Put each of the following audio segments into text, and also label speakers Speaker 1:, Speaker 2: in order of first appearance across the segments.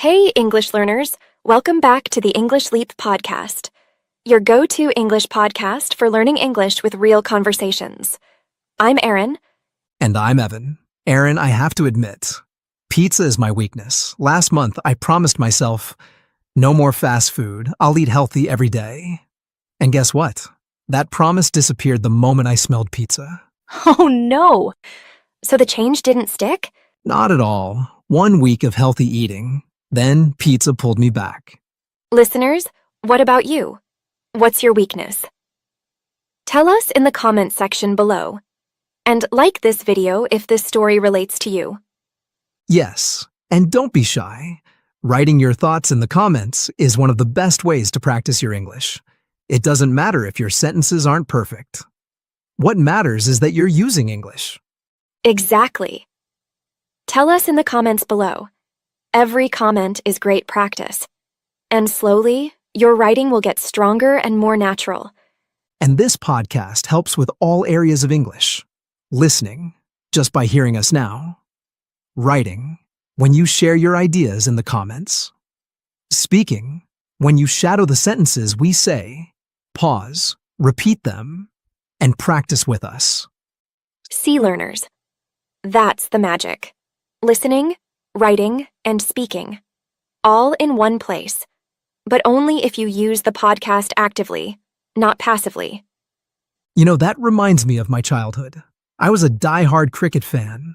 Speaker 1: Hey, English learners! Welcome back to the English Leap podcast, your go-to English podcast for learning English with real conversations. I'm Erin.
Speaker 2: And I'm Evan. Erin, I have to admit, pizza is my weakness. Last month, I promised myself, no more fast food. I'll eat healthy every day. And guess what? That promise disappeared the moment I smelled pizza.
Speaker 1: Oh no! So the change didn't stick?
Speaker 2: Not at all. 1 week of healthy eating. Then pizza pulled me back.
Speaker 1: Listeners, what about you? What's your weakness? Tell us in the comments section below. And like this video if this story relates to you.
Speaker 2: Yes, and don't be shy. Writing your thoughts in the comments is one of the best ways to practice your English. It doesn't matter if your sentences aren't perfect. What matters is that you're using English.
Speaker 1: Exactly. Tell us in the comments below. Every comment is great practice. And slowly, your writing will get stronger and more natural.
Speaker 2: And this podcast helps with all areas of English. Listening, just by hearing us now. Writing, when you share your ideas in the comments. Speaking, when you shadow the sentences we say, pause, repeat them, and practice with us.
Speaker 1: See, learners. That's the magic. Listening, writing, and speaking. All in one place. But only if you use the podcast actively, not passively.
Speaker 2: You know, that reminds me of my childhood. I was a die-hard cricket fan.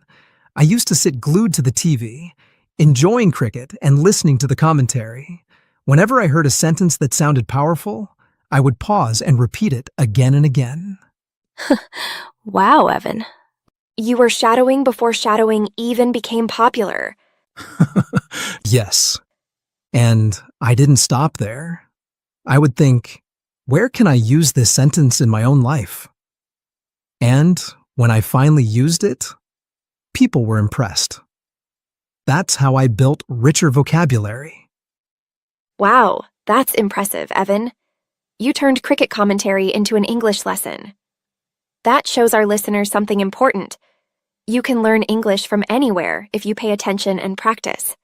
Speaker 2: I used to sit glued to the TV, enjoying cricket and listening to the commentary. Whenever I heard a sentence that sounded powerful, I would pause and repeat it again and again.
Speaker 1: Wow, Evan. You were shadowing before shadowing even became popular.
Speaker 2: Yes. And I didn't stop there. I would think, where can I use this sentence in my own life? And when I finally used it, people were impressed. That's how I built richer vocabulary.
Speaker 1: Wow, that's impressive, Evan. You turned cricket commentary into an English lesson. That shows our listeners something important. You can learn English from anywhere if you pay attention and practice.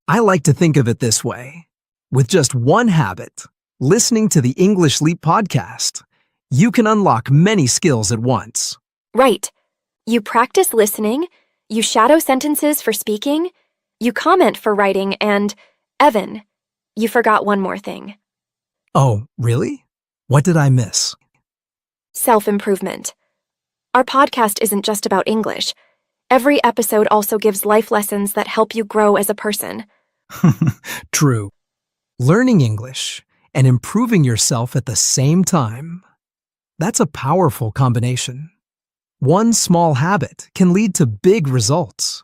Speaker 2: I like to think of it this way. With just one habit, listening to the English Leap podcast, you can unlock many skills at once.
Speaker 1: Right. You practice listening, you shadow sentences for speaking, you comment for writing, and, Evan, you forgot one more thing.
Speaker 2: Oh, really? What did I miss?
Speaker 1: Self-improvement. Our podcast isn't just about English. Every episode also gives life lessons that help you grow as a person.
Speaker 2: True. Learning English and improving yourself at the same time, that's a powerful combination. One small habit can lead to big results.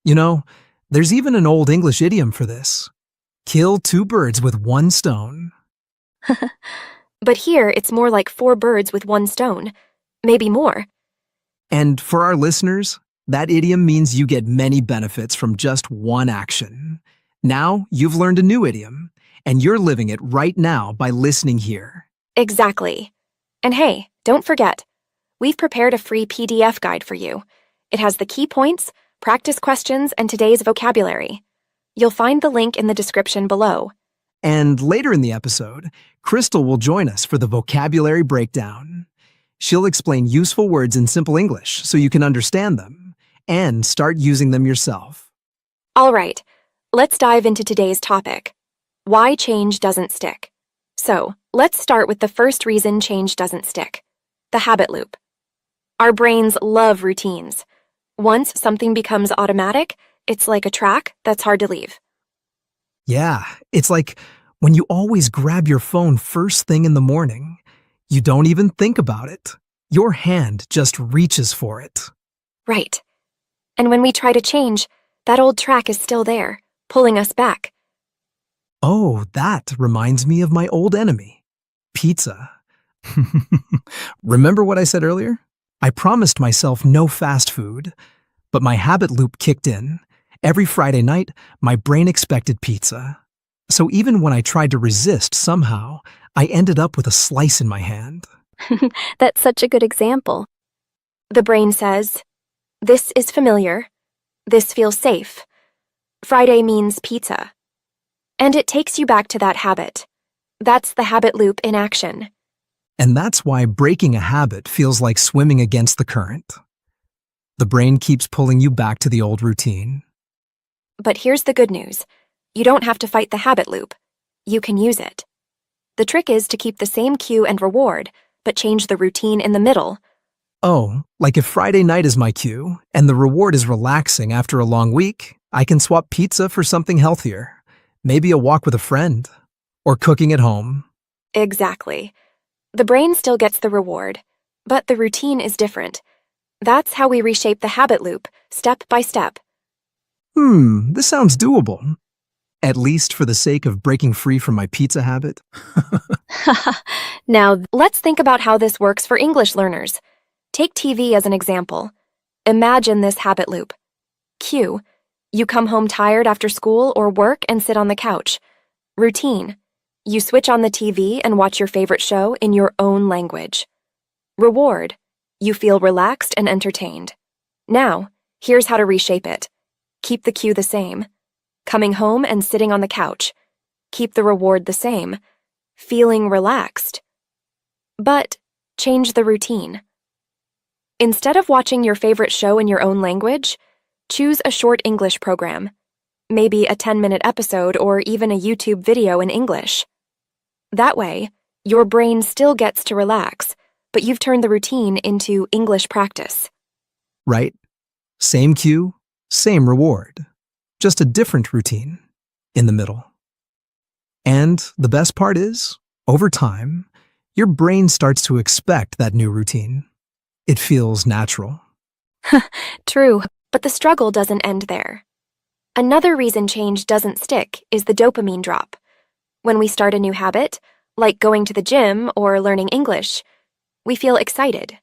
Speaker 2: You know, there's even an old English idiom for this. Kill 2 birds with 1 stone.
Speaker 1: But here, it's more like 4 birds with 1 stone. Maybe more.
Speaker 2: And for our listeners, that idiom means you get many benefits from just one action. Now, you've learned a new idiom, and you're living it right now by listening here.
Speaker 1: Exactly. And hey, don't forget, we've prepared a free PDF guide for you. It has the key points, practice questions, and today's vocabulary. You'll find the link in the description below.
Speaker 2: And later in the episode, Crystal will join us for the vocabulary breakdown. She'll explain useful words in simple English so you can understand them and start using them yourself.
Speaker 1: All right, let's dive into today's topic. Why change doesn't stick. So, let's start with the first reason change doesn't stick. The habit loop. Our brains love routines. Once something becomes automatic, it's like a track that's hard to leave.
Speaker 2: Yeah, it's like when you always grab your phone first thing in the morning. You don't even think about it. Your hand just reaches for it.
Speaker 1: Right. And when we try to change, that old track is still there, pulling us back.
Speaker 2: Oh, that reminds me of my old enemy, pizza. Remember what I said earlier? I promised myself no fast food, but my habit loop kicked in. Every Friday night, my brain expected pizza. So even when I tried to resist somehow, I ended up with a slice in my hand.
Speaker 1: That's such a good example. The brain says, this is familiar. This feels safe. Friday means pizza. And it takes you back to that habit. That's the habit loop in action.
Speaker 2: And that's why breaking a habit feels like swimming against the current. The brain keeps pulling you back to the old routine.
Speaker 1: But here's the good news. You don't have to fight the habit loop. You can use it. The trick is to keep the same cue and reward, but change the routine in the middle.
Speaker 2: Oh, like if Friday night is my cue, and the reward is relaxing after a long week, I can swap pizza for something healthier. Maybe a walk with a friend. Or cooking at home.
Speaker 1: Exactly. The brain still gets the reward, but the routine is different. That's how we reshape the habit loop, step by step.
Speaker 2: This sounds doable. At least for the sake of breaking free from my pizza habit.
Speaker 1: Now, let's think about how this works for English learners. Take TV as an example. Imagine this habit loop. Cue. You come home tired after school or work and sit on the couch. Routine. You switch on the TV and watch your favorite show in your own language. Reward. You feel relaxed and entertained. Now, here's how to reshape it. Keep the cue the same. Coming home and sitting on the couch. Keep the reward the same. Feeling relaxed. But change the routine. Instead of watching your favorite show in your own language, choose a short English program. Maybe a 10-minute episode or even a YouTube video in English. That way, your brain still gets to relax, but you've turned the routine into English practice.
Speaker 2: Right? Same cue, same reward. Just a different routine in the middle. And the best part is, over time, your brain starts to expect that new routine. It feels natural.
Speaker 1: True, but the struggle doesn't end there. Another reason change doesn't stick is the dopamine drop. When we start a new habit, like going to the gym or learning English, we feel excited.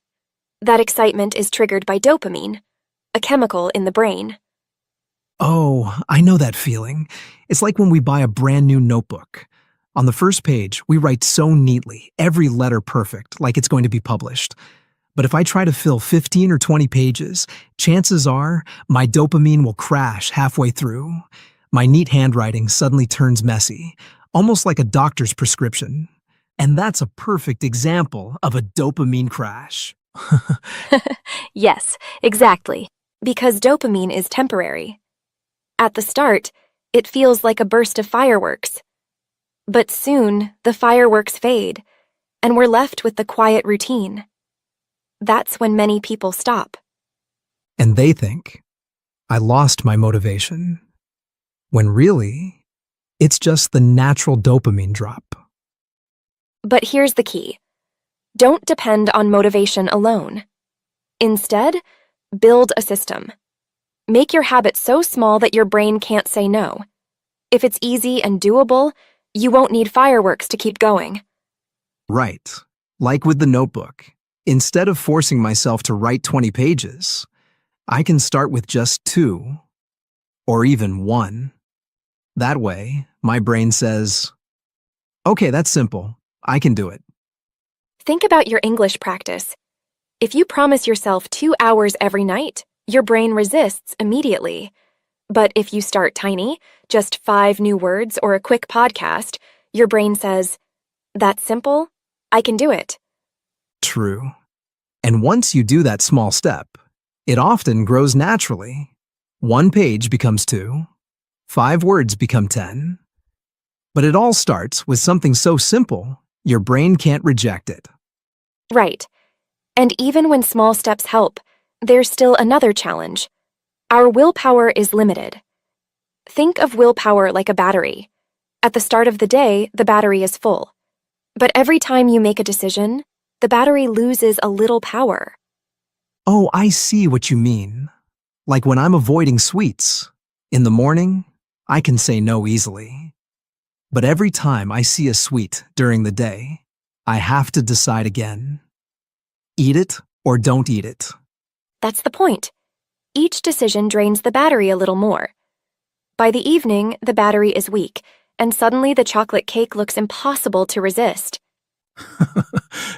Speaker 1: That excitement is triggered by dopamine, a chemical in the brain.
Speaker 2: Oh, I know that feeling. It's like when we buy a brand new notebook. On the first page, we write so neatly, every letter perfect, like it's going to be published. But if I try to fill 15 or 20 pages, chances are my dopamine will crash halfway through. My neat handwriting suddenly turns messy, almost like a doctor's prescription. And that's a perfect example of a dopamine crash.
Speaker 1: Yes, exactly. Because dopamine is temporary. At the start, it feels like a burst of fireworks. But soon, the fireworks fade, and we're left with the quiet routine. That's when many people stop.
Speaker 2: And they think, I lost my motivation. When really, it's just the natural dopamine drop.
Speaker 1: But here's the key. Don't depend on motivation alone. Instead, build a system. Make your habit so small that your brain can't say no. If it's easy and doable, you won't need fireworks to keep going.
Speaker 2: Right. Like with the notebook. Instead of forcing myself to write 20 pages, I can start with just 2, or even 1. That way, my brain says, okay, that's simple. I can do it.
Speaker 1: Think about your English practice. If you promise yourself 2 hours every night, your brain resists immediately. But if you start tiny, just 5 new words or a quick podcast, your brain says, that's simple, I can do it.
Speaker 2: True. And once you do that small step, it often grows naturally. 1 page becomes 2, 5 words become 10. But it all starts with something so simple, your brain can't reject it.
Speaker 1: Right. And even when small steps help, there's still another challenge. Our willpower is limited. Think of willpower like a battery. At the start of the day, the battery is full. But every time you make a decision, the battery loses a little power.
Speaker 2: Oh, I see what you mean. Like when I'm avoiding sweets. In the morning, I can say no easily. But every time I see a sweet during the day, I have to decide again. Eat it or don't eat it.
Speaker 1: That's the point. Each decision drains the battery a little more. By the evening, the battery is weak, and suddenly the chocolate cake looks impossible to resist.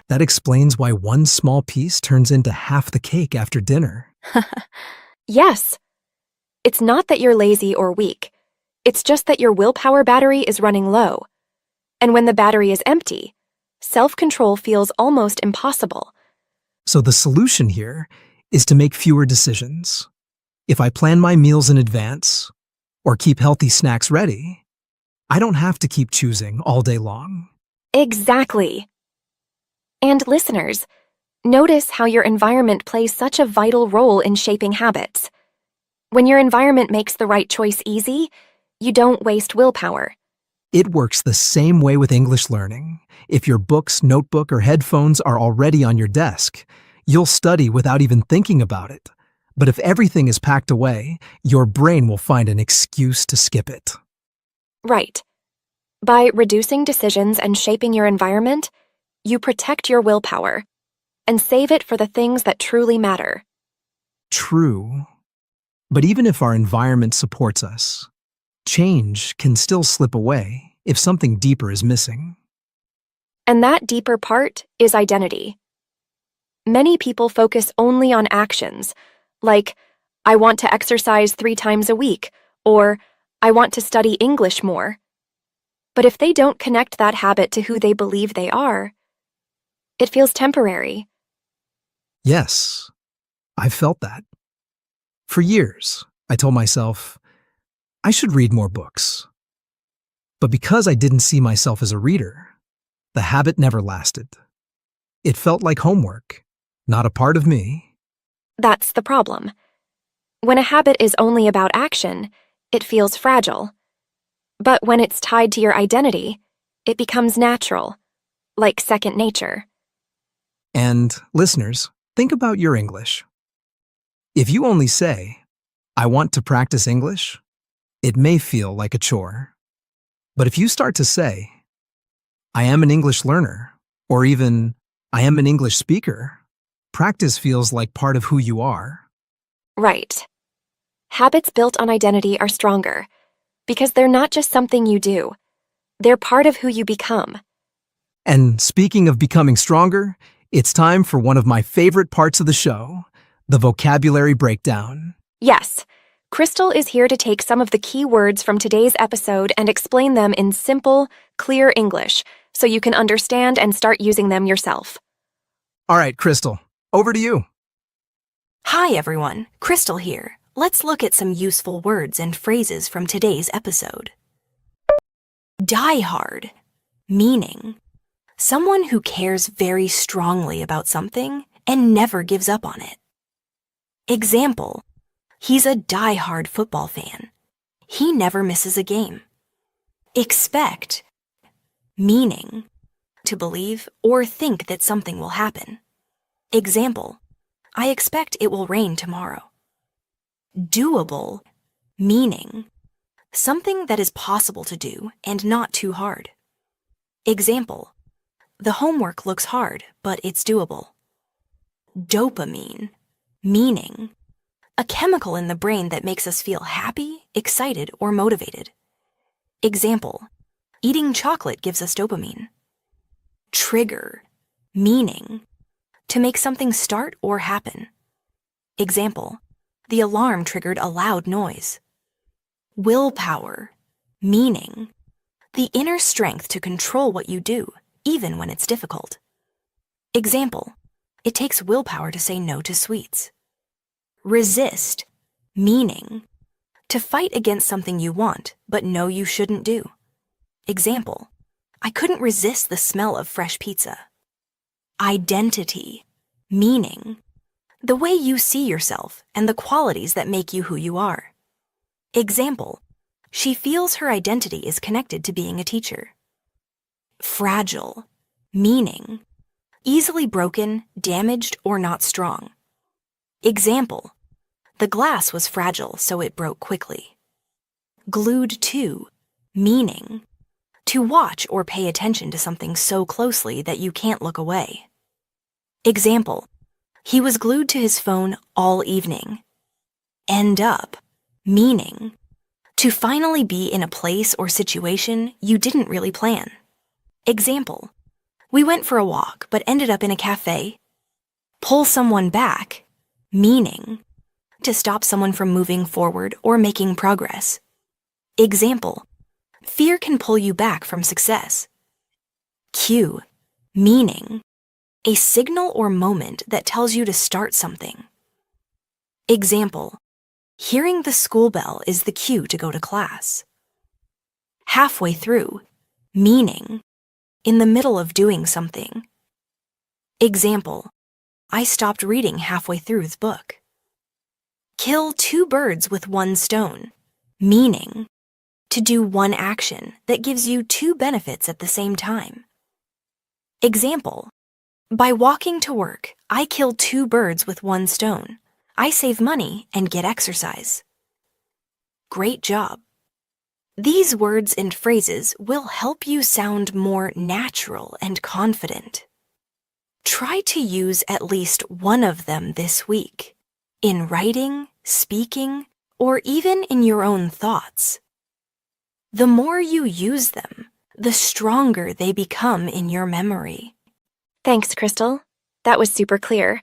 Speaker 2: That explains why 1 small piece turns into half the cake after dinner.
Speaker 1: Yes. It's not that you're lazy or weak. It's just that your willpower battery is running low. And when the battery is empty, self-control feels almost impossible.
Speaker 2: So the solution here is to make fewer decisions. If I plan my meals in advance or keep healthy snacks ready, I don't have to keep choosing all day long.
Speaker 1: Exactly. And listeners, notice how your environment plays such a vital role in shaping habits. When your environment makes the right choice easy, you don't waste willpower.
Speaker 2: It works the same way with English learning. If your books, notebook, or headphones are already on your desk, you'll study without even thinking about it. But if everything is packed away, your brain will find an excuse to skip it.
Speaker 1: Right. By reducing decisions and shaping your environment, you protect your willpower and save it for the things that truly matter.
Speaker 2: True. But even if our environment supports us, change can still slip away if something deeper is missing.
Speaker 1: And that deeper part is identity. Many people focus only on actions, like, I want to exercise 3 times a week, or I want to study English more. But if they don't connect that habit to who they believe they are, it feels temporary.
Speaker 2: Yes, I've felt that. For years, I told myself, I should read more books. But because I didn't see myself as a reader, the habit never lasted. It felt like homework, not a part of me.
Speaker 1: That's the problem. When a habit is only about action, it feels fragile. But when it's tied to your identity, it becomes natural, like second nature.
Speaker 2: And listeners, think about your English. If you only say, I want to practice English, it may feel like a chore. But if you start to say, I am an English learner, or even, I am an English speaker, practice feels like part of who you are.
Speaker 1: Right. Habits built on identity are stronger because they're not just something you do. They're part of who you become.
Speaker 2: And speaking of becoming stronger, it's time for one of my favorite parts of the show, the vocabulary breakdown.
Speaker 1: Yes, Crystal is here to take some of the key words from today's episode and explain them in simple, clear English so you can understand and start using them yourself.
Speaker 2: All right, Crystal, over to you.
Speaker 3: Hi everyone, Crystal here. Let's look at some useful words and phrases from today's episode. Die hard, meaning someone who cares very strongly about something and never gives up on it. Example, he's a die-hard football fan. He never misses a game. Expect, meaning to believe or think that something will happen. Example, I expect it will rain tomorrow. Doable, meaning something that is possible to do and not too hard. Example, the homework looks hard, but it's doable. Dopamine, meaning a chemical in the brain that makes us feel happy, excited, or motivated. Example, eating chocolate gives us dopamine. Trigger, meaning to make something start or happen. Example, the alarm triggered a loud noise. Willpower, meaning the inner strength to control what you do, even when it's difficult. Example, it takes willpower to say no to sweets. Resist, meaning to fight against something you want, but know you shouldn't do. Example, I couldn't resist the smell of fresh pizza. Identity, meaning the way you see yourself and the qualities that make you who you are. Example, she feels her identity is connected to being a teacher. Fragile, meaning easily broken, damaged, or not strong. Example, the glass was fragile, so it broke quickly. Glued to, meaning to watch or pay attention to something so closely that you can't look away. Example, he was glued to his phone all evening. End up, meaning to finally be in a place or situation you didn't really plan. Example, we went for a walk but ended up in a cafe. Pull someone back, meaning to stop someone from moving forward or making progress. Example, fear can pull you back from success. Cue, meaning, a signal or moment that tells you to start something. Example, hearing the school bell is the cue to go to class. Halfway through, meaning, in the middle of doing something. Example, I stopped reading halfway through the book. Kill 2 birds with 1 stone, meaning, to do one action that gives you 2 benefits at the same time. Example, by walking to work, I kill 2 birds with 1 stone. I save money and get exercise. Great job. These words and phrases will help you sound more natural and confident. Try to use at least one of them this week, in writing, speaking, or even in your own thoughts. The more you use them, the stronger they become in your memory.
Speaker 1: Thanks, Crystal. That was super clear.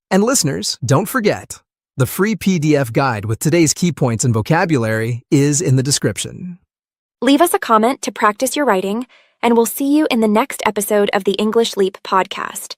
Speaker 2: And listeners, don't forget, the free PDF guide with today's key points and vocabulary is in the description.
Speaker 1: Leave us a comment to practice your writing, and we'll see you in the next episode of the English Leap podcast.